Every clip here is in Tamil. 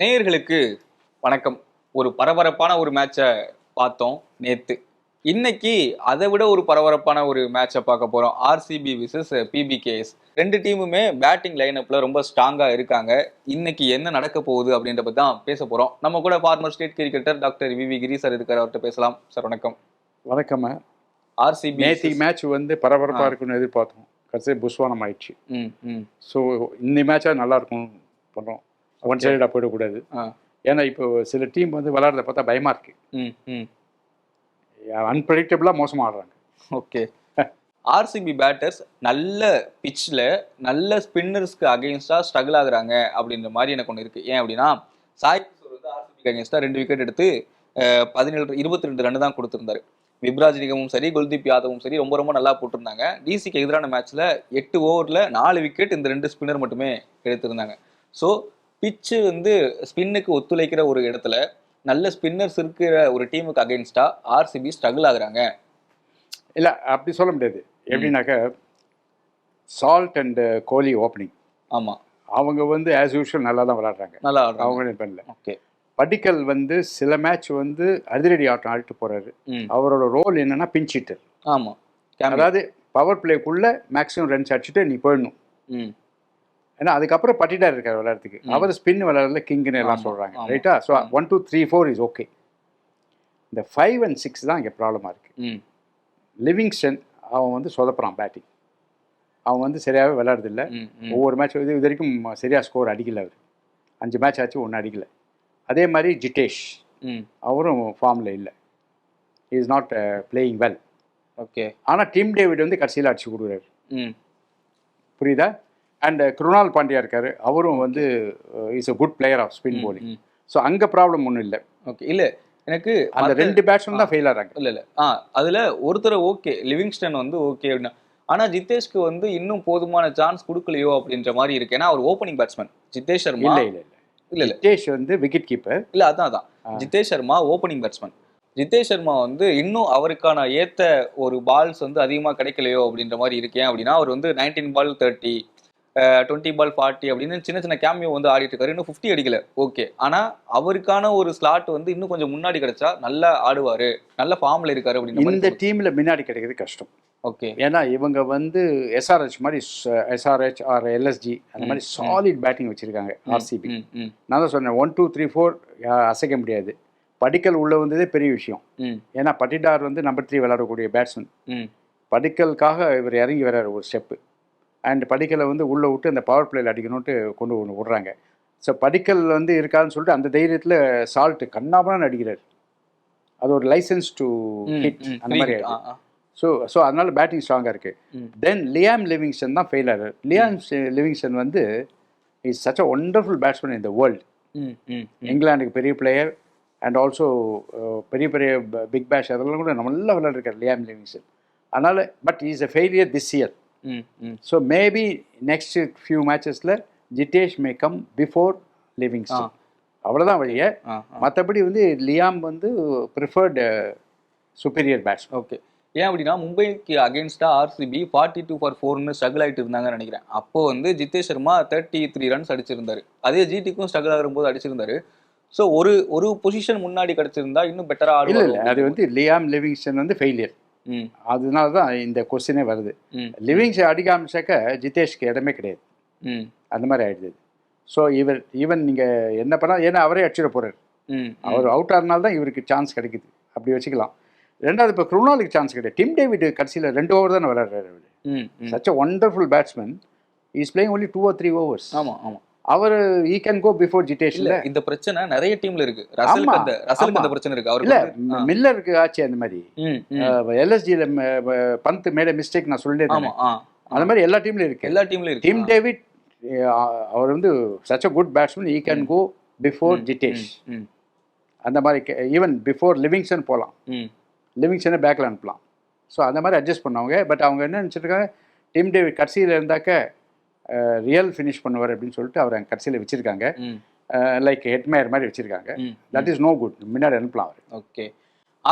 நேயர்களுக்கு வணக்கம். ஒரு பரபரப்பான ஒரு மேட்சை பார்த்தோம் நேத்து. இன்னைக்கு அதை விட ஒரு பரபரப்பான ஒரு மேட்சை பார்க்க போறோம். RCB versus PBKS. ரெண்டு டீமுமே பேட்டிங் லைனப்ல ரொம்ப ஸ்ட்ராங்கா இருக்காங்க. இன்னைக்கு என்ன நடக்க போகுது அப்படின்ற பத்தி தான் பேச போறோம். நம்ம கூட former state cricketer doctor V Giri sir இருக்காரு, அவர்கிட்ட பேசலாம். சார் வணக்கம். வணக்கம். ஆர்சிபி நேற்று மேட்ச் வந்து பரபரப்பாக இருக்குன்னு எதிர்பார்த்தோம். கடைசி புஸ்வானம் ஆயிடுச்சு. ஸோ இந்த மேட்சாக நல்லா இருக்கும் பண்ணுறோம். ஒன் சைடாக போயிடக்கூடாது. ஏன்னா இப்போ சில டீம் வந்து விளையாடுறத பார்த்தா பயமாக இருக்கு. அன்பிரடிக்டபிளாக மோசமாக ஆடுறாங்க. ஓகே. ஆர்சிபி பேட்டர்ஸ் நல்ல பிச்சில் நல்ல ஸ்பின்னர்ஸ்க்கு அகெயின்ஸ்டாக ஸ்ட்ரகிள் ஆகுறாங்க அப்படின்ற மாதிரி எனக்கு ஒன்று இருக்குது. ஏன் அப்படின்னா சாய் கிஷோர் வந்து ஆர்சிபிக்கு அகெயின்ஸ்டாக 2 விக்கெட் எடுத்து 22 ரன் தான் கொடுத்துருந்தாரு. விப்ராஜ் நிகமும் சரி, குல்தீப் யாதவும் சரி ரொம்ப ரொம்ப நல்லா போட்டிருந்தாங்க. டிசிக்கு எதிரான மேட்ச்சில் 8 ஓவரில் 4 விக்கெட் இந்த 2 ஸ்பின்னர் மட்டுமே எடுத்திருந்தாங்க. ஸோ பிச்சு வந்து ஸ்பின்னுக்கு ஒத்துழைக்கிற ஒரு இடத்துல நல்ல ஸ்பின்னர்ஸ் இருக்கிற ஒரு டீமுக்கு அகெயின்ஸ்டா ஆர்சிபி ஸ்ட்ரகிள் ஆகுறாங்க. இல்லை அப்படி சொல்ல முடியாது. எப்படின்னாக்கா சால்ட் அண்ட் கோலி ஓப்பனிங். ஆமாம், அவங்க வந்து ஆஸ் யூஷுவல் நல்லா தான் விளையாடுறாங்க. நல்லா அவங்க பண்ணல. ஓகே. படிக்கல் வந்து சில மேட்ச் வந்து அதிரடி ஆட்டம் ஆடிட்டு போறாரு. அவரோட ரோல் என்னன்னா பிஞ்ச் ஹிட்டர். ஆமாம், அதாவது பவர் பிளேக்குள்ள மேக்ஸிமம் ரன்ஸ் அடிச்சுட்டு நீ போயிடணும். ஏன்னா அதுக்கப்புறம் பட்டிட்டார் இருக்கார் விளையாடுறதுக்கு. அவர் ஸ்பின் விளையாடுறதுல கிங்னு எல்லாம் சொல்கிறாங்க, ரைட்டா? So 1 2 3 4 is okay. இந்த 5 and 6 தான் இங்கே ப்ராப்ளமாக இருக்குது. லிவிங்ஸ்டன் அவன் வந்து சொதப்புறான் பேட்டிங். அவன் வந்து சரியாகவே விளையாடுறதில்ல. ஒவ்வொரு மேட்ச் இது வரைக்கும் சரியாக ஸ்கோர் அடிக்கலை. அவர் 5 மேட்ச் ஆச்சு, 1 அடிக்கலை. அதே மாதிரி ஜிட்டேஷ் அவரும் ஃபார்மில் இல்லை. Is not playing well. Okay. ஆனால் டீம் டேவிட் வந்து கடைசியில் அடிச்சு கொடுக்குறாரு. புரியுதா? அண்ட் குருணால் பாண்டியா இருக்காரு, அவரும் வந்து is a good player of spin bowling. So அங்கே ப்ராப்ளம் ஒன்றும் இல்லை. ஓகே. இல்லை எனக்கு அந்த 2 பேட்ஸ்மேன் தான் ஃபெயில் ஆகிறாங்க. இல்லை அதில் ஒருத்தர் ஓகே, லிவிங்ஸ்டன் வந்து ஓகே அப்படின்னா, ஆனால் ஜித்தேஷ்க்கு வந்து இன்னும் போதுமான சான்ஸ் கொடுக்கலையோ அப்படின்ற மாதிரி இருக்கு. ஏன்னா அவர் ஓப்பனிங் பேட்ஸ்மேன். ஜித்தேஷ் சர்மா இல்லை ஜித்தேஷ் வந்து விக்கெட் கீப்பர். இல்லை அதான் ஜித்தேஷ் சர்மா ஓப்பனிங் பேட்ஸ்மேன். ஜித்தேஷ் சர்மா வந்து இன்னும் அவருக்கான ஏற்ற ஒரு பால்ஸ் வந்து அதிகமாக கிடைக்கலையோ அப்படின்ற மாதிரி இருக்கேன். அப்படின்னா அவர் வந்து 19 பால் 30, 20 பால் 40 அப்படின்னு சின்ன சின்ன கேமியோ வந்து ஆடிட்டு இருக்காரு. இன்னும் 50 அடிக்கல. ஓகே. ஆனா அவருக்கான ஒரு ஸ்லாட் வந்து இன்னும் கொஞ்சம் முன்னாடி கிடைச்சா நல்லா ஆடுவாரு, நல்ல ஃபார்ம்ல இருக்காரு அப்படின்னு. இந்த டீம்ல முன்னாடி கிடைக்கிறது கஷ்டம். ஓகே. ஏன்னா இவங்க வந்து எஸ்ஆர்ஹெச் மாதிரி, எஸ்ஆர்ஹெச் ஆர் எல்எஸ்ஜி அந்த மாதிரி சாலிட் பேட்டிங் வச்சிருக்காங்க ஆர்சிபி. நான் தான் சொன்னேன் 1 2 3 4 அசைக்க முடியாது. படிக்கல் உள்ள வந்ததே பெரிய விஷயம். ஏன்னா பட்டிடார் வந்து நம்பர் 3 விளையாடக்கூடிய பேட்ஸ்மேன். படிக்கலுக்காக இவர் இறங்கி வர்றாரு ஒரு ஸ்டெப்பு. அண்ட் படிக்கலை வந்து உள்ளே விட்டு அந்த பவர் பிளேயில் அடிக்கணும்ட்டு கொண்டு விடுறாங்க. ஸோ படிக்கல் வந்து இருக்காதுன்னு சொல்லிட்டு அந்த தைரியத்தில் சால்ட் கண்ணாபுரம் அடிக்கிறார். அது ஒரு லைசன்ஸ் டு ஹிட் அந்த மாதிரி ஆகிடுது. ஸோ அதனால பேட்டிங் ஸ்ட்ராங்காக இருக்குது. தென் லியாம் லிவிங்ஸ்டன் தான் ஃபெயில் ஆகிறார். லியாம் லிவிங்ஸ்டன் வந்து is such a wonderful batsman in the world. இங்கிலாந்துக்கு பெரிய பிளேயர் அண்ட் ஆல்சோ பெரிய பெரிய பிக் பேஷ் அதெல்லாம் கூட நல்லா விளையாடுறார் லியாம் லிவிங்ஸ்டன். அதனால் but is a failure this year. So maybe next few matchesல Jitesh may come before Livingstone. அவ்வளோதான் வழிய. மற்றபடி வந்து லியாம் வந்து ப்ரிஃபர்டு சுப்பீரியர் பேட்ஸ்மேன். ஓகே. ஏன் அப்படின்னா மும்பைக்கு அகேன்ஸ்டா ஆர்சிபி 42 for 4ன்னு ஸ்ட்ரகிள் ஆகிட்டு இருந்தாங்கன்னு நினைக்கிறேன். அப்போ வந்து ஜித்தேஷ் சர்மா 33 ரன்ஸ் அடிச்சிருந்தாரு. அதே ஜிடிக்கும் ஸ்ட்ரகிள் ஆகும் போது அடிச்சிருந்தாரு. ஸோ ஒரு பொசிஷன் முன்னாடி கிடைச்சிருந்தா இன்னும் பெட்டரா ஆடுவாங்க. இல்லை அது வந்து லியாம் லிவிங்ஸ்டன் வந்து ஃபெயிலியர். அதனால தான் இந்த கொஸ்டினே வருது. லிவிங்ஸ் அடிக்க ஆரம்பிச்சாக்க ஜித்தேஷ்க்கு இடமே கிடையாது. அந்த மாதிரி ஆயிடுது. ஸோ ஈவன் நீங்கள் என்ன பண்ணால், ஏன்னா அவரே அடிச்சிட போகிறார். அவர் அவுட் ஆகிறனால தான் இவருக்கு சான்ஸ் கிடைக்குது. அப்படி வச்சுக்கலாம். ரெண்டாவது இப்போ குருணாலுக்கு சான்ஸ் கிடையாது. டிம் டேவிட் கடைசியில் 2 ஓவர் தானே விளையாடுறாரு. Such a wonderful batsman. Is playing only 2 or 3 overs. ஆமாம். அவர் he can go before Jitesh. இல்ல இந்த பிரச்சனை நிறைய டீம்ல இருக்கு. ரசலுக்கு அந்த பிரச்சனை இருக்கு. இல்ல மில்லருக்கு ஆச்சு அந்த மாதிரி. எல்எஸ்ஜில பந்த் மேல மிஸ்டேக் நான் சொல்லிட்டே இருக்கேன். அந்த மாதிரி எல்லா டீம்லயும் இருக்கு. டிம் டேவிட் அவர் வந்து such a good batsman. He can go before Jitesh. அந்த மாதிரி ஈவன் பிஃபோர் லிவிங்ஸ்டன் போகலாம். லிவிங்ஸ்டனை பேக்கில் அனுப்பலாம். ஸோ அந்த மாதிரி அட்ஜஸ்ட் பண்ணவங்க. பட் அவங்க என்ன நினச்சிருக்காங்க, டிம் டேவிட் கடைசியில் இருந்தாக்க ரியல் ஃபினிஷ் பண்ணுவார் அப்படின்னு சொல்லிட்டு அவர் அங்கே கடைசியில் வச்சுருக்காங்க. லைக் ஹெட்மேயர் மாதிரி வச்சுருக்காங்க. That is no good. முன்னாடி அனுப்பலாம் அவர். ஓகே.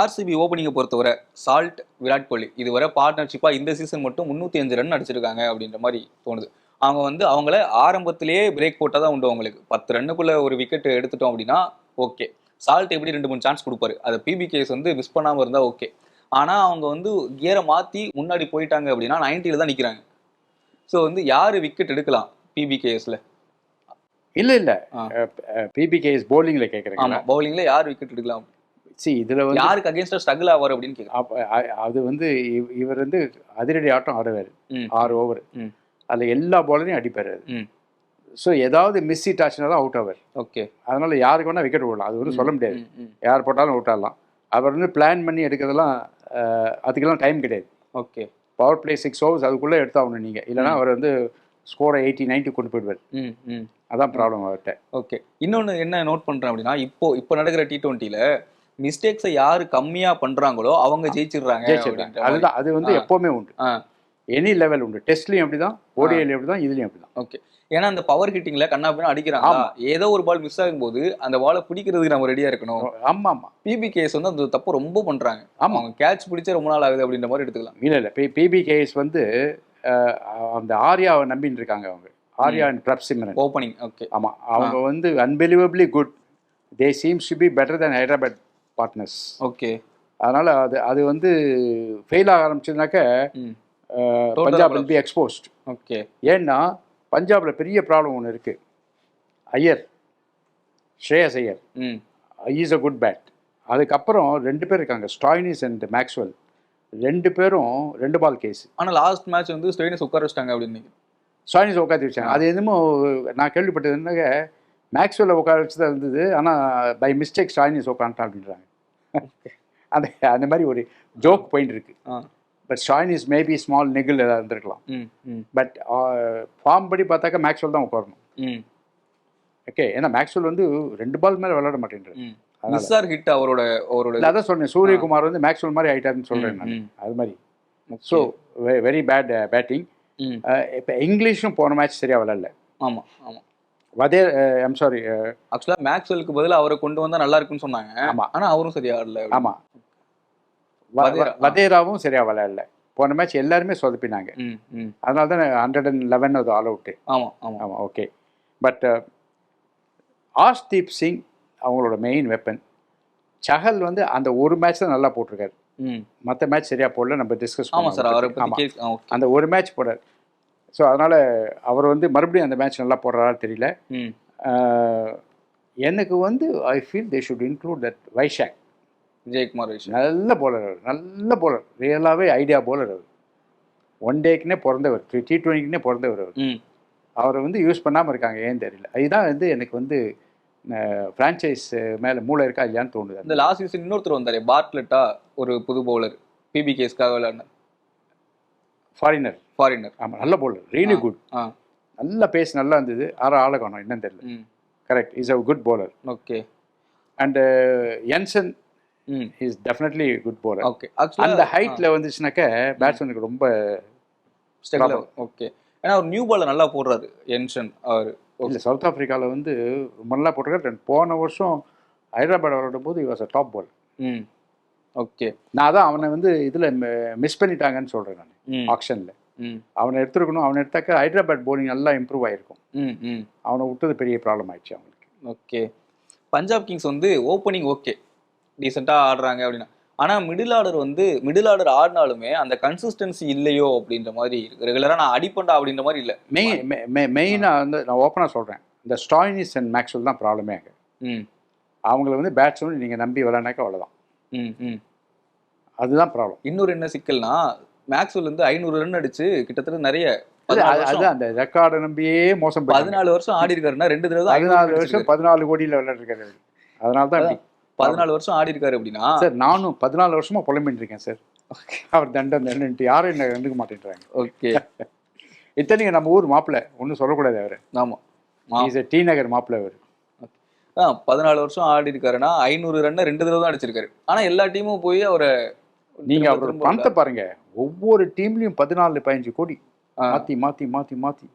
ஆர்சிபி ஓப்பனிங்கை பொறுத்தவரை சால்ட், விராட் கோலி இதுவரை பார்ட்னர்ஷிப்பாக இந்த சீசன் மட்டும் 305 ரன் அடிச்சிருக்காங்க அப்படின்ற மாதிரி தோணுது. அவங்க வந்து அவங்கள ஆரம்பத்திலேயே பிரேக் போட்டால் தான் உண்டு. அவங்களுக்கு 10 ரன்னுக்குள்ள ஒரு விக்கெட் எடுத்துட்டோம் அப்படின்னா ஓகே. சால்ட் எப்படி 2-3 சான்ஸ் கொடுப்பாரு. அதை பிபிகேஎஸ் வந்து மிஸ் பண்ணாமல் இருந்தால் ஓகே. ஆனால் அவங்க வந்து கியரை மாற்றி முன்னாடி போயிட்டாங்க அப்படின்னா 90ல தான் நிற்கிறாங்க. ஸோ வந்து யார் விக்கெட் எடுக்கலாம் பிபிகேஎஸ்ல? இல்ல பிபிகேஎஸ் பவுலிங்ல கேட்குறேன். ஆமா, பவுலிங்ல யார் விக்கெட் எடுக்கலாம்? இதுல வந்து யாருக்கு அகைன்ஸ்டா ஸ்ட்ரகிள் ஆவார் அப்படின்னு கேட்குறேன். அது வந்து இவர் வந்து அதிரடி ஆட்டம் ஆடுவார். 6 ஓவர் அதில் எல்லா பாலரையும் அடிப்பார். ஸோ ஏதாவது மிஸ் ஹிட் ஆச்சுனா தான் அவுட் ஆவார். ஓகே. அதனால யாருக்கு வேணால் விக்கெட் போடலாம். அது வந்து சொல்ல முடியாது. யார் போட்டாலும் அவுட் ஆடலாம். அவர் வந்து பிளான் பண்ணி எடுக்கிறதெல்லாம் அதுக்கெல்லாம் டைம் கிடையாது. ஓகே. பவர் பிளே 6 ஓவர்ஸ் அதுக்குள்ளே எடுத்தாகணும் நீங்கள். இல்லைனா அவர் வந்து ஸ்கோரை 80-90 கொண்டு போயிடுவார். அதான் ப்ராப்ளம் அவர்கிட்ட. ஓகே. இன்னொன்று என்ன நோட் பண்ணுறேன் அப்படின்னா, இப்போ நடக்கிற T20ல மிஸ்டேக்ஸை யார் கம்மியாக பண்ணுறாங்களோ அவங்க ஜெயிச்சிடுறாங்க. அதுதான், அது வந்து எப்போவுமே உண்டு. எனி லெவல் உண்டு. டெஸ்ட்லையும் அப்படி தான், ஓடிஐலையும் அப்படி தான், இதுலையும் அப்படி தான். ஓகே. ஏன்னா அந்த பவர் ஹிட்டிங்கில் கண்ணாபின்னா அடிக்கிறாங்க. ஏதோ ஒரு பால் மிஸ் ஆகும்போது அந்த பாலை பிடிக்கிறதுக்கு நம்ம ரெடியாக இருக்கணும். ஆமாம். பிபிகேஎஸ் வந்து அந்த தப்பு ரொம்ப பண்ணுறாங்க. ஆமாம், அவங்க கேட்ச் பிடிச்சே ரொம்ப நாள் ஆகுது அப்படின்ற மாதிரி எடுத்துக்கலாம். இல்லை பிபிகேஎஸ் வந்து அந்த ஆர்யாவை நம்பின்னு இருக்காங்க. அவங்க Arya and Prabh Simran opening. Okay. ஆமாம், அவங்க வந்து unbelievably good. They seems to be better then Hyderabad partners. Okay. அதனால் அது வந்து ஃபெயில் ஆக ஆரம்பிச்சதுனாக்க Punjab will be exposed. Okay. ஏன்னா பஞ்சாபில் பெரிய ப்ராப்ளம் ஒன்று இருக்குது. Iyer, Shreyas Iyer is a good bat. அதுக்கப்புறம் 2 பேர் இருக்காங்க, ஸ்டாய்னிஸ் அண்ட் மேக்ஸ்வெல். 2 பேரும் 2 பால் கேஸ். ஆனால் லாஸ்ட் மேட்ச் வந்து ஸ்டாய்னிஸ் உட்கார வச்சிட்டாங்க அப்படின்னு. ஸ்டாய்னிஸ் உட்காந்து வச்சாங்க. அது என்னமோ நான் கேள்விப்பட்டது என்னங்க, மேக்ஸ்வெல்லை உட்கார வச்சு தான் இருந்தது. ஆனால் பை மிஸ்டேக் ஸ்டாய்னிஸ் உட்காந்துட்டான் அப்படின்றாங்க. அந்த மாதிரி ஒரு ஜோக் பாயிண்ட் இருக்கு. பட் ஸ்டாய்னிஸ் மேபி ஸ்மால் நெகில் ஏதாவது இருந்திருக்கலாம். பட் ஃபார்ம் படி பார்த்தாக்கா மேக்ஸ்வெல் தான் உட்காரணும். ஓகே. ஏன்னா மேக்ஸ்வெல் வந்து 2 பால் மேலே விளையாட மாட்டேன்றாரு. ஹிட் அவரோட அதான் சொன்னேன், சூரியகுமார் வந்து மேக்ஸ்வெல் மாதிரி ஆயிட்டாருன்னு சொல்கிறேன் நான். அது மாதிரி. So very bad batting. இப்போ இங்கிலீஷும் போன மேட்ச் சரியாக விளையாடல. ஆமாம் ஆமாம். ஐம் சாரி, ஆக்சுவலாக மேக்ஸ்வெலுக்கு பதிலாக அவரை கொண்டு வந்தால் நல்லா இருக்குன்னு சொன்னாங்க. ஆமாம். ஆனால் அவரும் சரியா ஆடல. ஆமாம். வதேராவும் சரியா விளையாடல. போன மேட்ச் எல்லாருமே சொதப்பினாங்க. அதனால தான் 111 அது ஆல் அவுட்டு. ஆமாம் ஆமாம் ஆமாம். ஓகே. பட் ஆஷ்தீப் சிங் அவங்களோட மெயின் வெப்பன். சஹல் வந்து அந்த ஒரு மேட்ச் தான் நல்லா போட்டிருக்காரு. மற்ற மேட்ச் சரியா போடல. நம்ம டிஸ்கஸ் ஆமாம் சார், அவரை பற்றி அந்த ஒரு மேட்ச் போடார். ஸோ அதனால் அவர் வந்து மறுபடியும் அந்த மேட்ச் நல்லா போடுறாரா தெரியல. எனக்கு வந்து I feel they should include that Vizag. Vijayakumar நல்ல போலர். அவர் நல்ல போலர், ரியலாகவே ஐடியா போலர். அவர் 1 டேக்குன்னே பிறந்தவர், T20க்குன்னே பிறந்தவர். அவரை வந்து யூஸ் பண்ணாமல் இருக்காங்க, ஏன் தெரியல. அதுதான் வந்து எனக்கு வந்து ஃப்ரான்ச்சைஸ் மேலே மூளை இருக்கா இல்லையான்னு தோணுது. இந்த லாஸ்ட் சீசன் இன்னொருத்தர் வந்தார், பார்ட்லெட்டா, ஒரு புது பவுலர், பிபிகேஸ்க்காக விளையாடினார். ஃபாரினர். ஆமாம், நல்ல போலர், ரியலி குட். நல்ல பேஸ் நல்லா இருந்தது. ஆளை காணும், என்னன்னு தெரியல. Correct, is a good bowler. Okay. And Jansen is definitely good bowler. Okay. அந்த ஹைட்டில் வந்துச்சுனாக்க பேட்ஸ்மேனுக்கு ரொம்ப ஸ்ட்ரகிள். ஓகே. ஏன்னா அவர் நியூ பாலில் நல்லா போடுறாரு என்சன். அவர் இல்லை, சவுத் ஆஃப்ரிக்காவில் வந்து ரொம்ப நல்லா போட்டிருக்காரு. போன வருஷம் ஹைதராபாத் விளையாடும் போது was a top ball. Okay. நான் தான் அவனை வந்து இதில் மிஸ் பண்ணிட்டாங்கன்னு சொல்கிறேன் நான் ஆக்ஷனில். அவனை எடுத்துருக்கணும். அவனை எடுத்தாக்க ஹைதராபாத் போலிங் நல்லா இம்ப்ரூவ் ஆகிருக்கும். அவனை விட்டது பெரிய ப்ராப்ளம் ஆயிடுச்சு அவங்களுக்கு. ஓகே. பஞ்சாப் கிங்ஸ் வந்து ஓப்பனிங் ஓகே, டீசெண்டாக ஆடுறாங்க அப்படின்னா. ஆனால் மிடில் ஆர்டர் ஆடினாலுமே அந்த கன்சிஸ்டன்சி இல்லையோ அப்படின்ற மாதிரி இருக்கு. ரெகுலராக நான் அடிப்பண்டா அப்படின்ற மாதிரி இல்லை. மெயினாக வந்து நான் ஓப்பனாக சொல்கிறேன், இந்த ஸ்டாய்னிஸ் அண்ட் மேக்ஸ்வெல் தான் ப்ராப்ளமே அங்கே. அவங்கள வந்து பேட்ஸ்மேன் நீங்கள் நம்பி விளையாண்டாக்க அவ்வளோதான். அதுதான் ப்ராப்ளம். இன்னொரு என்ன சிக்கல்னா, மேக்ஸ்வெல் வந்து 500 ரன் அடிச்சு கிட்டத்தட்ட நிறைய அதுதான் அந்த ரெக்கார்டை நம்பியே மோசம். 14 வருஷம் ஆடி இருக்காருன்னா 2 தடவை 14 வருஷம் 14 கோடியில் விளையாடுறாரு. அதனால தான் 14 வருஷம் ஆடி இருக்காரு அப்படின்னா. சார் நானும் 14 வருஷமா புலம்பிட்டு இருக்கேன் சார். அவர் தண்டன் யாரும் என்ன கண்டுக்க மாட்டேன்றாங்க. ஓகே. இத்தனைக்கு நம்ம ஊர் மாப்பிள்ளை, ஒன்றும் சொல்லக்கூடாது அவர். ஆமாம், இஸ் டி நகர் மாப்பிள்ளை அவர். 14 வருஷம் ஆடி இருக்காருன்னா 500 ரன் 2 தடவை தான் அடிச்சிருக்காரு. ஆனால் எல்லா டீமும் போய் அவரை, நீங்கள் அவரோட பணத்தை பாருங்க, ஒவ்வொரு டீம்லையும் 14-15 கோடி மாற்றி மாற்றி மாற்றி மாற்றி.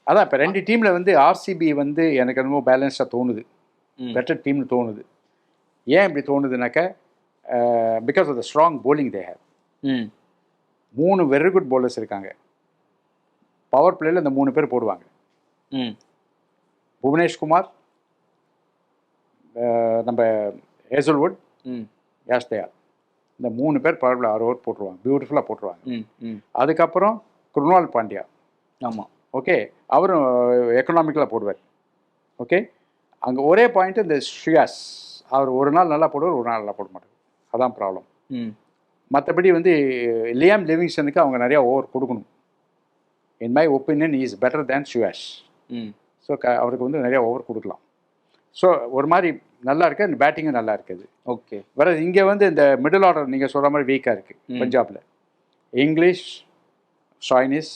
அதான் இப்போ 2 டீமில் வந்து ஆர்சிபி வந்து எனக்கு என்னமோ பேலன்ஸாக தோணுது, பெட்டர் டீம்னு தோணுது. ஏன் இப்படி தோணுதுனாக்க, because of the strong bowling they have. 3 very good bowlers இருக்காங்க. பவர் பிளேயில் இந்த 3 பேர் போடுவாங்க. ம் புவனேஷ்குமார், நம்ம ஹேசல்வுட், ம் யாஷ் தயால், இந்த 3 பேர் பவர் பிளே 6 ஓவர் போட்டுருவாங்க, பியூட்டிஃபுல்லாக போட்டுருவாங்க. ம் ம் அதுக்கப்புறம் குருணால் பாண்டியா, ஆமாம். ஓகே, அவரும் எக்கனாமிக்கலாக போடுவார். ஓகே, அங்கே ஒரே பாயிண்ட் இந்த ஷ்ரியாஸ், அவர் ஒரு நாள் நல்லா போடுவார், ஒரு நாள் நல்லா போட மாட்டார். அதான் ப்ராப்ளம். ம் மற்றபடி வந்து லியாம் லிவிங்ஸ்டனுக்கு அவங்க நிறையா ஓவர் கொடுக்கணும். In my opinion is better than Shreyas. Hmm so அவருக்கு வந்து நிறையா ஓவர் கொடுக்கலாம். ஸோ ஒரு மாதிரி நல்லா இருக்குது, அந்த பேட்டிங்கும் நல்லா இருக்குது. ஓகே. வேற இங்கே வந்து இந்த மிடில் ஆர்டர் நீங்கள் சொல்கிற மாதிரி வீக்காக இருக்குது பஞ்சாபில். English, Stoinis,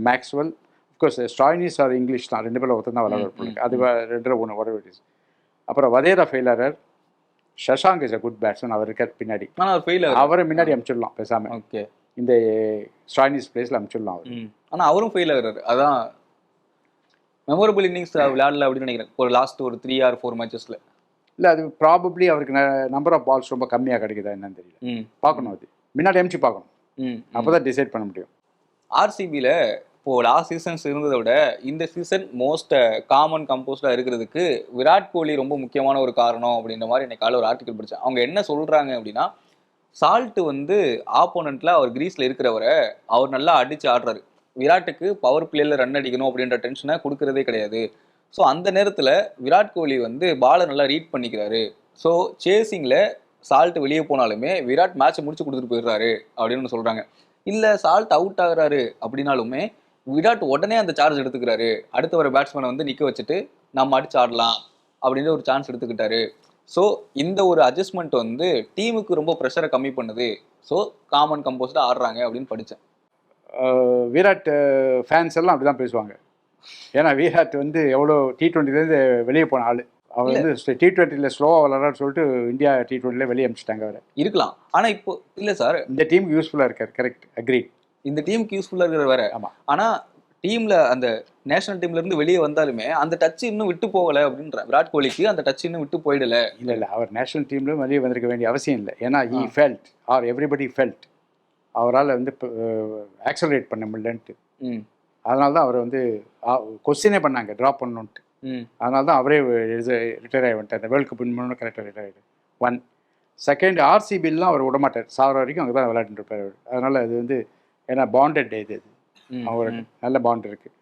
Maxwell, of course Stoinis R English தான், 2 பேரில் ஒருத்தர் தான் விளையாடுறது. அது 2ல் 1 உடம்பு. அப்புறம் Wadhera failure, Shashank is a good batsman, அவர் இருக்கார் பின்னாடி. ஆனால் அவர் ஃபெயில் அவரை முன்னாடி அனுப்பிச்சிடலாம் பேசாமல். ஓகே. இந்த ஸ்டாய்னிஸ் பிளேஸில் அனுப்பிச்சிடலாம் அவர். ஆனால் அவரும் ஃபெயில் ஆகுறாரு. அதான் மெமரபிள் இன்னிங்ஸ் விளையாடல அப்படின்னு நினைக்கிறேன், ஒரு லாஸ்ட் ஒரு 3 or 4 மேட்சஸில். இல்லை, அது ப்ராபப்ளி அவருக்கு நம்பர் ஆஃப் பால்ஸ் ரொம்ப கம்மியாக கிடைக்குதா என்னன்னு தெரியல. பார்க்கணும், அது முன்னாடி அனுப்பிச்சு பார்க்கணும், அப்போ தான் டிசைட் பண்ண முடியும். ஆர்சிபியில் இப்போது லாஸ்ட் சீசன்ஸ் இருந்ததை விட இந்த சீசன் மோஸ்ட் காமன் கம்போஸ்டாக இருக்கிறதுக்கு விராட் கோலி ரொம்ப முக்கியமான ஒரு காரணம் அப்படின்ற மாதிரி எனக்கு காலையில் ஒரு ஆர்டிக்கல் படித்தேன். அவங்க என்ன சொல்கிறாங்க அப்படின்னா, சால்ட் வந்து ஆப்போனண்ட்டில் அவர் கிரீஸில் இருக்கிறவரை அவர் நல்லா அடித்து ஆடுறாரு. விராட்டுக்கு பவர் பிளேயில் ரன் அடிக்கணும் அப்படின்ற டென்ஷனை கொடுக்கறதே கிடையாது. ஸோ அந்த நேரத்தில் விராட் கோலி வந்து பாலை நல்லா ரீட் பண்ணிக்கிறாரு. ஸோ சேசிங்கில் சால்ட் வெளியே போனாலுமே விராட் மேட்சை முடிச்சு கொடுத்துட்டு போயிடுறாரு அப்படின்னு சொல்கிறாங்க. இல்லை சால்ட் அவுட் ஆகுறாரு அப்படின்னாலுமே விராட் உடனே அந்த சார்ஜ் எடுத்துக்கிறாரு, அடுத்த வர பேட்ஸ்மேனை வந்து நிற்க வச்சுட்டு நம்ம அடிச்சு ஆடலாம் அப்படின்ற ஒரு சான்ஸ் எடுத்துக்கிட்டாரு. ஸோ இந்த ஒரு அட்ஜஸ்ட்மெண்ட் வந்து டீமுக்கு ரொம்ப ப்ரெஷரை கம்மி பண்ணுது. ஸோ காமன் கம்போஸ்டாக ஆடுறாங்க அப்படின்னு படித்தேன். விராட் ஃபேன்ஸ் எல்லாம் அப்படி தான் பேசுவாங்க. ஏன்னா விராட் வந்து எவ்வளோ T20லேருந்து வெளியே போன ஆள். அவர் வந்து T20யில் ஸ்லோவாக விளாட்றான்னு சொல்லிட்டு இந்தியா T20ல வெளியே அனுப்பிச்சிட்டாங்க அவரை. இருக்கலாம், ஆனால் இப்போ இல்லை சார், இந்த டீமுக்கு யூஸ்ஃபுல்லாக இருக்கார். Correct, agree. இந்த டீமுக்கு யூஸ்ஃபுல்லாக இருக்கிற வேற. ஆமாம். ஆனால் டீமில் அந்த நேஷனல் டீம்லேருந்து வெளியே வந்தாலுமே அந்த டச் இன்னும் விட்டு போகலை அப்படின்ற விராட் கோலிக்கு அந்த டச் இன்னும் விட்டு போயிடலை. இல்லை, அவர் நேஷனல் டீம்லேயும் வெளியே வந்திருக்க வேண்டிய அவசியம் இல்லை. ஏன்னா he felt or everybody felt அவரால் வந்து ஆக்சலரேட் பண்ண முடியலன்ட்டு. அதனால தான் அவரை வந்து கொஸ்டினே பண்ணாங்க ட்ராப் பண்ணணுன்ட்டு. அதனால தான் அவரே ரிட்டையர் ஆகி வந்துட்டார். அந்த வேர்ல்டு கப் வின் பண்ணணும், கரெக்டாக ரிட்டையர் ஆகிடு. 1 செகண்ட் ஆர்சிபிலாம் அவர் விடமாட்டார், சாவர வரைக்கும் அங்கே தான் விளையாண்டுட்டு இருப்பார் அவர். அதனால் அது வந்து ஏன்னா பாண்டட் இது அவருக்கு நல்ல பாண்ட் இருக்குது.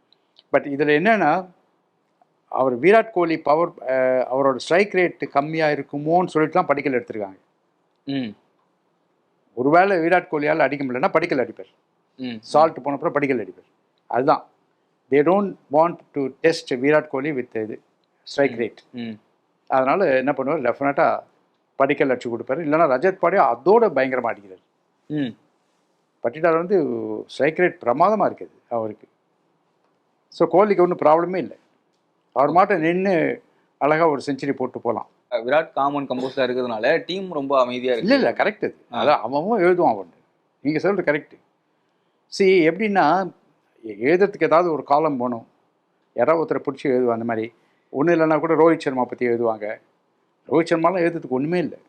பட் இதில் என்னென்னா, அவர் விராட் கோலி பவர் அவரோட ஸ்ட்ரைக் ரேட்டு கம்மியாக இருக்குமோன்னு சொல்லிட்டு தான் படிக்கல் எடுத்திருக்காங்க. ஒருவேளை விராட் கோலியால் அடிக்க முடியலன்னா படிக்கல் அடிப்பார். சால்ட் போனப்பறம் படிக்கல் அடிப்பார். அதுதான், they don't want to test Virat Kohli with இது ஸ்ட்ரைக் ரேட். அதனால் என்ன பண்ணுவார், டெஃபினட்டாக படிக்கல் அடிச்சு கொடுப்பாரு. இல்லைனா ரஜத் பாடியா அதோட பயங்கரமாக அடிக்கிறார். பட்டிடார் வந்து ஸ்ட்ரைக் ரேட் பிரமாதமாக இருக்குது அவருக்கு. ஸோ கோலிக்கு ஒன்றும் ப்ராப்ளமே இல்லை, அவர் மாட்டம் நின்று அழகாக ஒரு செஞ்சுரி போட்டு போகலாம். விராட் காமன் கம்போஸ்டாக இருக்கிறதுனால டீம் ரொம்ப அமைதியாக இல்லை இல்லை கரெக்ட். அது அதான் அவன் எழுதுவான். அவன் நீங்கள் சொல்கிறது கரெக்டு. எப்படின்னா, எழுதுறதுக்கு ஏதாவது ஒரு காலம் போகணும், யாராவது ஒருத்தரை பிடிச்சி எழுதுவாங்க. அந்த மாதிரி ஒன்றும் இல்லைன்னா கூட ரோஹித் சர்மா பற்றி எழுதுவாங்க. ரோஹித் சர்மாலாம் எழுதுறதுக்கு ஒன்றுமே இல்லை,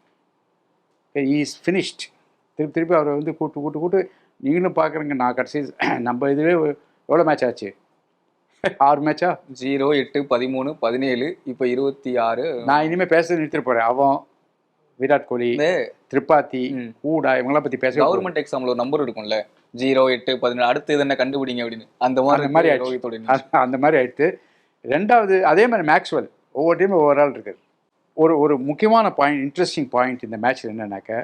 இஸ் ஃபினிஷ்ட். திருப்பி அவரை வந்து கூட்டு நீங்களும் பார்க்குறீங்க. நான் கடைசி நம்ம இதுவே எவ்வளோ மேட்ச் ஆச்சு, 6 மேட்சா, 0, 8, 13, 17, இப்போ 26. நான் இனிமேல் பேச நிறுத்திட்டு போகிறேன். அவன் விராட் கோலி, திரிபாதி, ஊடா இவங்களாம் பற்றி பேச. கவர்மெண்ட் எக்ஸாமில் ஒரு நம்பர் இருக்கும்ல, 0, 8, 17, அடுத்து என்ன கண்டுபிடிங்க அப்படின்னு. அந்த மாதிரி ஆயிடுச்சு. ரெண்டாவது அதே மாதிரி மேக்ஸ்வெல், ஒவ்வொரு டீமும் ஒவ்வொரு ஆள் இருக்காரு. ஒரு முக்கியமான பாயிண்ட், இன்ட்ரெஸ்டிங் பாயிண்ட் இந்த மேட்ச்சில் என்னன்னாக்க,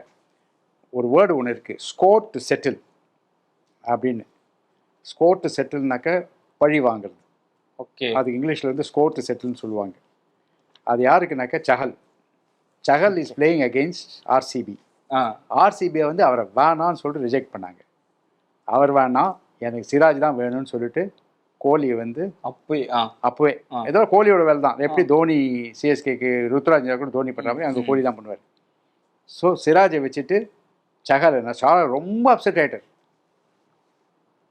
ஒரு வேர்டு ஒன்று இருக்குது, ஸ்கோர் டு செட்டில் அப்படின்னு. ஸ்கோர் டு செட்டில்னாக்க பழி வாங்குறது. ஓகே, அதுக்கு இங்கிலீஷில் வந்து ஸ்கோர் டு செட்டில்னு சொல்லுவாங்க. அது யாருக்குனாக்க Chahal is playing against RCB. ஆர்சிபியை வந்து அவரை வேணான்னு சொல்லிட்டு ரிஜெக்ட் பண்ணாங்க. அவர் வேணாம், எனக்கு சிராஜ் தான் வேணும்னு சொல்லிட்டு கோலியை வந்து அப்போவே ஏதோ கோலியோட வேலை தான். எப்படி தோனி சிஎஸ்கேக்கு ருத்ராஜ் கூட தோனி பண்ணுற மாதிரி அங்கே கோலி தான் பண்ணுவார். ஸோ சிராஜை வச்சுட்டு சஹல் ரொம்ப அப்செட் ஆகிட்டார்.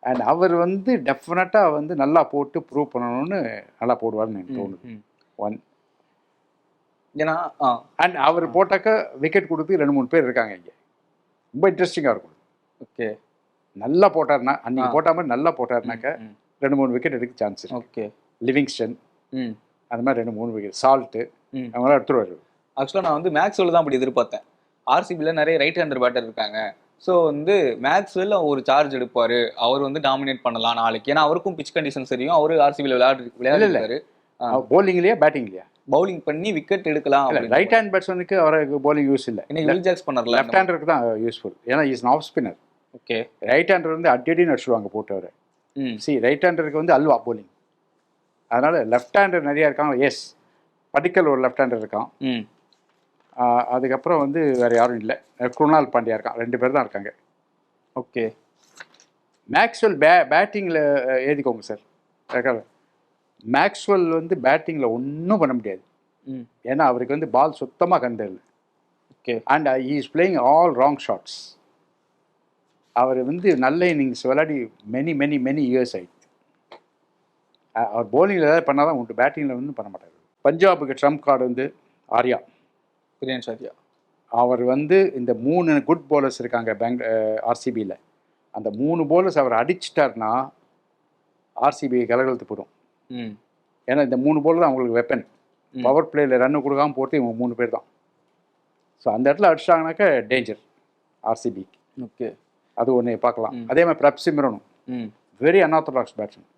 அண்ட் அவர் வந்து டெஃபினட்டாக வந்து நல்லா போட்டு ப்ரூவ் பண்ணணும்னு நல்லா போடுவார்னு எனக்கு தோணுது. 1 ஏன்னா அண்ட் அவர் போட்டாக்க விக்கெட் கொடுத்து 2-3 பேர் இருக்காங்க இங்கே. ரொம்ப இன்ட்ரெஸ்டிங்காக இருக்கும். ஓகே, நல்லா போட்டார்னா, அன்றைக்கி போட்ட மாதிரி நல்லா போட்டார்னாக்க 2-3 விக்கெட் எடுக்க சான்ஸ் இருக்கு. ஓகே. லிவிங்ஸ்டன் ம் அந்த மாதிரி 2-3 விக்கெட், சால்ட்டு ம் அவங்களாம் எடுத்துருவாரு. ஆக்சுவலாக நான் வந்து மேக்ஸ்வெல் தான் அப்படி எதிர்பார்த்தேன். ஆர்சிபியில் நிறைய ரைட் ஹேண்டர் பேட்டர் இருக்காங்க. ஸோ வந்து மேக்ஸ்வெல் ஒரு சார்ஜ் எடுப்பாரு, அவர் வந்து டாமினேட் பண்ணலாம் நாளைக்கு. ஏன்னா அவருக்கும் பிச் கண்டிஷன்ஸ் தெரியும், அவரு ஆர்சிபியில் விளையாடுறாரு. போலிங்லையா பேட்டிங்லையா? பவுலிங் பண்ணி விக்கெட் எடுக்கலாம். ரைட் ஹேண்ட் பேட்ஸ்மேனுக்கு அவருக்கு போலிங் யூஸ் இல்லை, இன்னைக்கு வில் ஜாக்ஸ் பண்ணல. லெஃப்ட் ஹேண்டருக்கு தான் யூஸ்ஃபுல். ஏன்னா is off spinner. Okay. Right hander வந்து அடிக்கடி நடிச்சுடுவாங்க போட்டு அவர். சி ரைட் ஹேண்டருக்கு வந்து அல்வா போலிங். அதனால லெஃப்ட் ஹேண்டர் நிறையா இருக்காங்க. எஸ், படிக்கல் ஒரு லெஃப்ட் ஹேண்டர் இருக்கான். அதுக்கப்புறம் வந்து வேறு யாரும் இல்லை. குருணால் பாண்டியா இருக்கான். 2 பேர் தான் இருக்காங்க. ஓகே. மேக்ஸ்வெல் பேட்டிங்கில் எழுதிக்கோங்க சார். மேக்ஸ்வெல் வந்து பேட்டிங்கில் ஒன்றும் பண்ண முடியாது. ஏன்னா அவருக்கு வந்து பால் சுத்தமாக கண்டதில்லை. Okay. And he is playing all wrong shots. அவர் வந்து நல்ல இன்னிங்ஸ் விளையாடி மெனி மெனி மெனி இயர்ஸ் ஆயிடுச்சு. அவர் போலிங்கில் ஏதாவது பண்ணால் தான் உண்டு, பேட்டிங்கில் வந்து பண்ண மாட்டார். பஞ்சாபுக்கு ட்ரம்ப் கார்டு வந்து ஆர்யா, பிரியன்ஸ் ஆர்யா. அவர் வந்து இந்த 3 குட் bowlers இருக்காங்க ஆர்சிபியில். அந்த 3 bowlers அவர் அடிச்சிட்டார்னா ஆர்சிபி கலகலத்து போடும். ஏன்னா இந்த 3 bowler தான் அவங்களுக்கு வெப்பன். பவர் பிளேயில் ரன்னு கொடுக்காம போட்டு இவங்க 3 பேர் தான். ஸோ அந்த இடத்துல அடிச்சிட்டாங்கனாக்கா டேஞ்சர் ஆர்சிபிக்கு. ஓகே. அது ஒன்று பார்க்கலாம். அதே மாதிரி பிரப் சிம்ரனும் வெரி அன்ஆர்த்தடாக்ஸ் பேட்ஸ்மேன்.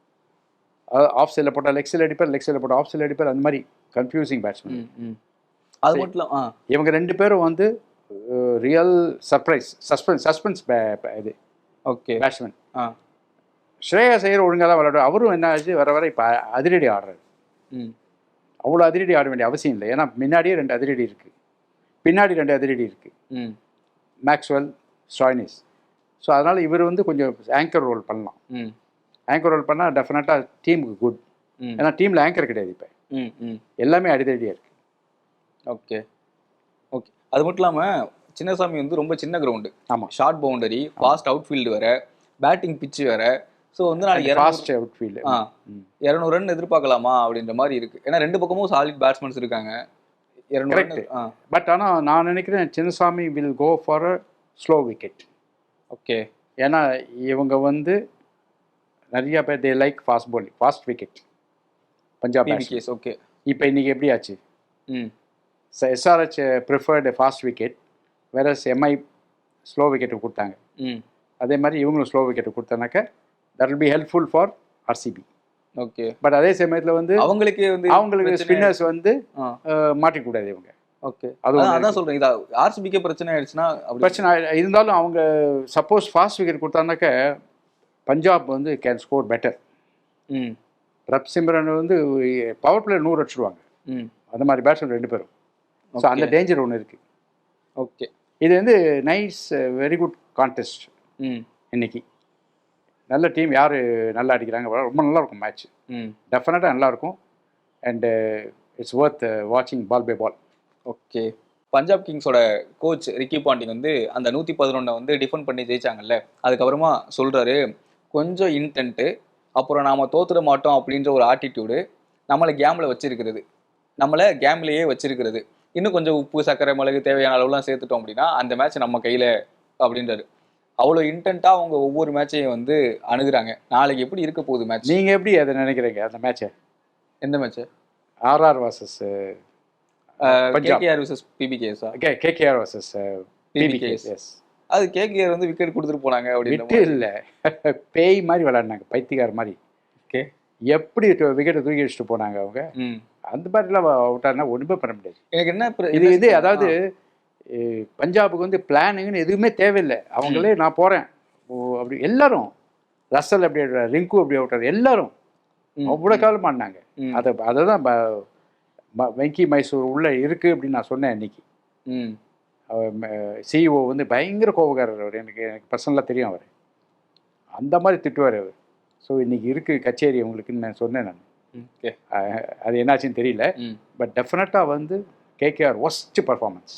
ஆஃப் சைடில் போட்டால் லெக் சைடில் அடிப்பார், லெக் சைடில் போட்டால் ஆஃப் சைடில் அடிப்பார். அந்த மாதிரி கன்ஃபியூசிங் பேட்ஸ்மேன். அது மட்டும் இவங்க 2 பேரும் வந்து ரியல் சர்ப்ரைஸ் சஸ்பென்ஸ் இது. ஓகே. பேட்ஸ்மேன். ஸ்ரேயஸ் ஐயர் ஒழுங்காக தான் விளையாடுவார். அவரும் என்ன ஆச்சு, வர வர இப்போ அதிரடி ஆடுறாரு. அவ்வளோ அதிரடி ஆட வேண்டிய அவசியம் இல்லை. ஏன்னா முன்னாடியே 2 அதிரடி இருக்குது, பின்னாடி 2 அதிரடி இருக்குது, மேக்ஸ்வெல், ஸ்டாய்னிஸ். ஸோ அதனால் இவர் வந்து கொஞ்சம் ஆங்கர் ரோல் பண்ணலாம். ஆங்கர் ரோல் பண்ணால் டெஃபினட்டாக டீமுக்கு குட். ஏன்னா டீமில் ஆங்கர் கிடையாது இப்போ, எல்லாமே அடிதடியாக இருக்குது. ஓகே. ஓகே. அது மட்டும் இல்லாமல் சின்னசாமி வந்து ரொம்ப சின்ன கிரவுண்டு. ஆமாம். Short boundary, fast out field வேறு, பேட்டிங் பிச்சு வேறு. ஸோ வந்து நாளைக்கு ஃபாஸ்ட் அவுட் ஃபீல்டு 200 ரன் எதிர்பார்க்கலாமா அப்படின்ற மாதிரி இருக்குது. ஏன்னா 2 பக்கமும் சாலிட் பேட்ஸ்மேன்ஸ் இருக்காங்க. 200. பட் ஆனால் நான் நினைக்கிறேன் Chinnaswamy will go for a slow wicket. Okay. ஏன்னா இவங்க வந்து நிறைய பேர் they like fast bowling, fast wicket. Punjab case. Okay. இப்போ இன்றைக்கி எப்படி ஆச்சு, எஸ்ஆர்ஹெச் ப்ரிஃபர்டு ஃபாஸ்ட் விக்கெட், வேற எம்ஐ ஸ்லோ விக்கெட்டு கொடுத்தாங்க. அதே மாதிரி இவங்களும் ஸ்லோ விக்கெட்டு கொடுத்தானாக்கா that will be helpful for RCB. Okay. But அதே சமயத்தில் வந்து அவங்களுக்கு ஸ்பின்னர்ஸ் வந்து மாட்டிக்கூடாது இவங்க. ஓகே. அதான் சொல்கிறேன், இது ஆர்சிபிக்கே பிரச்சனை ஆயிடுச்சுன்னா பிரச்சனை இருந்தாலும் அவங்க சப்போஸ் ஃபாஸ்ட் விக்கெட் கொடுத்தானாக்க பஞ்சாப் வந்து கேன் ஸ்கோர் பெட்டர். பிரப் சிம்ரன் வந்து பவர் பிளேயர் 100 அடிச்சிடுவாங்க. அந்த மாதிரி பேட்ஸ்மேன் 2 பேரும். ஸோ அந்த டேஞ்சர் ஒன்று இருக்குது. ஓகே. இது வந்து நைஸ் வெரி குட் கான்டெஸ்ட். இன்னைக்கு நல்ல டீம் யார் நல்லா அடிக்கிறாங்க, ரொம்ப நல்லாயிருக்கும் மேட்ச். டெஃபினட்டாக நல்லாயிருக்கும். அண்டு இட்ஸ் ஒர்த் வாட்சிங் ball by ball. Okay. Punjab கிங்ஸோட கோச் ரிக்கி பாண்டிங் வந்து அந்த 111 வந்து டிஃபெண்ட் பண்ணி ஜெயிச்சாங்கல்ல, அதுக்கப்புறமா சொல்கிறாரு, கொஞ்சம் இன்டென்ட்டு, அப்புறம் நாம் தோத்துட மாட்டோம் அப்படின்ற ஒரு ஆட்டிடியூடு நம்மளை கேம்லேயே வச்சிருக்கிறது. இன்னும் கொஞ்சம் உப்பு சர்க்கரை மிளகு தேவையான அளவுலாம் சேர்த்துட்டோம் அப்படின்னா அந்த மேட்ச் நம்ம கையில் அப்படின்றாரு. அவ்வளோ இன்டென்ட்டாக அவங்க ஒவ்வொரு மேட்சையும் வந்து அணுகுறாங்க. நாளைக்கு எப்படி இருக்க போகுது மேட்ச்? நீங்கள் எப்படி அதை நினைக்கிறீங்க அந்த மேட்சை? எந்த match? RR versus KKR versus PBKS. KKR versus PBKS. Yes. அது கேகேஆர் வந்து விக்கெட் கொடுத்துட்டு போனாங்க அப்படின்னு இல்லை, பேய் மாதிரி விளையாடினாங்க, பைத்தியக்கார மாதிரி. ஓகே. எப்படி விக்கெட்டை தூக்கி வச்சுட்டு போனாங்க அவங்க. அந்த மாதிரிலாம் அவுட்டானா ஒன்றுமே பண்ண முடியாது. எனக்கு என்ன இது அதாவது பஞ்சாபுக்கு வந்து பிளானுங்கன்னு எதுவுமே தேவையில்லை. அவங்களே நான் போகிறேன் அப்படி எல்லாரும், ரசல் அப்படி ஆடுறாரு, ரிங்கு அப்படி ஆடுறாரு, எல்லாரும் அவ்வளோ காலம் ஆடினாங்க. அதை தான் வெங்கி மைசூர் உள்ளே இருக்குது அப்படின்னு நான் சொன்னேன் இன்னைக்கு. சிஇஓ வந்து பயங்கர கோபக்காரர் அவர். எனக்கு பர்சனலாக தெரியும் அவர். அந்த மாதிரி திட்டுவார் அவர். ஸோ இன்றைக்கி இருக்குது கச்சேரி அவங்களுக்குன்னு நான் சொன்னேன் நான். அது என்னாச்சுன்னு தெரியல. பட் டெஃபினட்டாக வந்து கேகேஆர் ஒஸ்ட் பர்ஃபார்மன்ஸ்.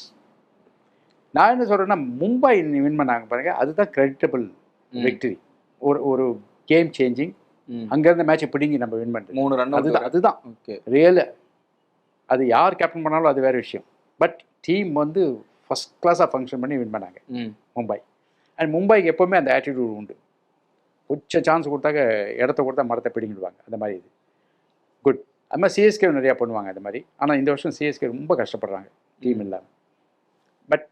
நான் என்ன சொல்கிறேன்னா, மும்பை வின் பண்ணாங்க பாருங்க, அதுதான் கிரெடிட்டபிள் விக்டரி. ஒரு கேம் சேஞ்சிங். அங்கேருந்து மேட்சை பிடிங்கி நம்ம வின் பண்ணுறது 3 ரன். அதுதான் ரியல். அது யார் கேப்டன் பண்ணாலும் அது வேறு விஷயம். பட் டீம் வந்து ஃபஸ்ட் கிளாஸாக ஃபங்க்ஷன் பண்ணி வின் பண்ணாங்க மும்பை. அண்ட் மும்பைக்கு எப்போவுமே அந்த ஆட்டிடியூட் உண்டு. உச்ச சான்ஸ் கொடுத்தாக்க இடத்த கொடுத்தா மரத்தை பிடிங்கிடுவாங்க. அந்த மாதிரி இது குட். அது மாதிரி சிஎஸ்கே நிறையா பண்ணுவாங்க அந்த மாதிரி. ஆனால் இந்த வருஷம் சிஎஸ்கே ரொம்ப கஷ்டப்படுறாங்க டீம் இல்லாமல். பட்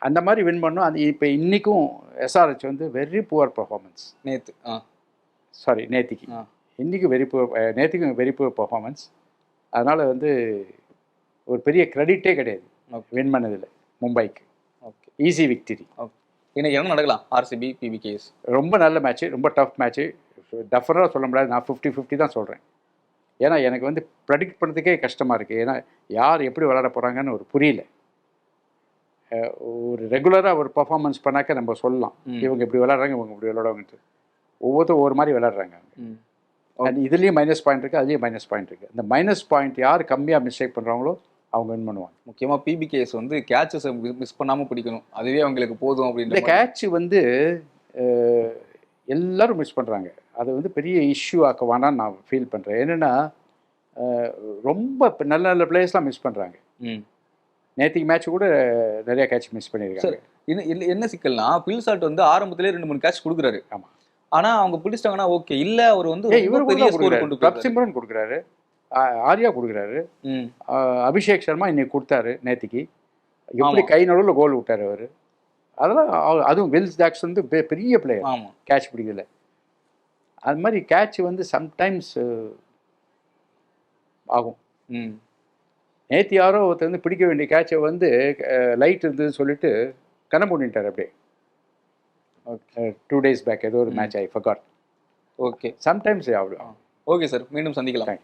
அந்த மாதிரி வின் பண்ணோம். அது இப்போ இன்றைக்கும் எஸ்ஆர்ஹெச் வந்து வெரி புவர் பர்ஃபார்மன்ஸ். நேத்திக்கு இன்றைக்கும் நேற்றுக்கும் வெரி புவர் பர்ஃபார்மன்ஸ். அதனால் வந்து ஒரு பெரிய கிரெடிட்டே கிடையாது வின் பண்ணதில் மும்பைக்கு. Okay, easy victory. ஓகே. இன்னைக்கு என்ன நடக்கலாம்? ஆர்சிபி பிபிகேஎஸ் ரொம்ப நல்ல மேட்ச்சு, ரொம்ப டஃப் மேட்ச்சு. டஃபராக சொல்ல முடியாது, நான் 50-50 தான் சொல்கிறேன். ஏன்னா எனக்கு வந்து ப்ரெடிக்ட் பண்ணுறதுக்கே கஷ்டமாக இருக்குது. ஏன்னா யார் எப்படி விளையாட போகிறாங்கன்னு ஒரு புரியல. ஒரு ரெகுலராக ஒரு பர்ஃபார்மன்ஸ் பண்ணாக்க நம்ம சொல்லலாம் இவங்க இப்படி விளையாடுறாங்க, இவங்க இப்படி விளையாடுவாங்கன்ட்டு. ஒவ்வொருத்தரும் ஒவ்வொரு மாதிரி விளையாடுறாங்க. அண்ட் இதுலேயும் மைனஸ் பாயிண்ட் இருக்குது, அதுலேயும் மைனஸ் பாயிண்ட் இருக்குது. அந்த மைனஸ் பாயிண்ட் யார் கம்மியாக மிஸ்டேக் பண்ணுறாங்களோ அவங்க வின் பண்ணுவாங்க. முக்கியமாக பிபிகேஎஸ் வந்து கேட்சஸை மிஸ் பண்ணாமல் பிடிக்கணும், அதுவே அவங்களுக்கு போதும் அப்படின்ற. இந்த கேட்ச் வந்து எல்லோரும் மிஸ் பண்ணுறாங்க. அதை வந்து பெரிய இஷ்யூ ஆக்க வேணான்னு நான் ஃபீல் பண்ணுறேன். என்னென்னா ரொம்ப நல்ல நல்ல பிளேயர்ஸ்லாம் மிஸ் பண்ணுறாங்க. நேற்றுக்கு மேட்ச் கூட நிறைய கேட்ச் மிஸ் பண்ணியிருக்காங்க. என்ன சிக்கல்னா பில்சாட் வந்து ஆரம்பத்திலே 2-3 கேட்ச் கொடுக்குறாரு. ஆமாம், ஆனால் அவங்க பிடிச்சிட்டாங்கன்னா ஓகே. இல்லை அவர் வந்து இவர் பெரிய ஸ்கோர் கொண்டு கிளப் சிம்ரன் கொடுக்குறாரு, ஆர்யா கொடுக்குறாரு, அபிஷேக் சர்மா இன்னைக்கு கொடுத்தாரு. நேற்றுக்கு எப்படி கை நடுவில் கோல் விட்டார் அவர். அதெல்லாம் அதுவும் வில்ஸ் ஜாக்ஸ் வந்து பெரிய பிளேயர், கேட்ச் பிடிக்கல. அது மாதிரி கேட்ச் வந்து சம்டைம்ஸ் ஆகும். நேற்று யாரோ ஒருத்தர் வந்து பிடிக்க வேண்டிய கேட்சை வந்து லைட் இருந்ததுன்னு சொல்லிட்டு கண்ணம் பண்ணிட்டார் அப்படியே. 2 days பேக் ஏதோ ஒரு match I forgot. Okay, sometimes ஆகும். ஓகே சார், மீண்டும் சந்திக்கலாம்.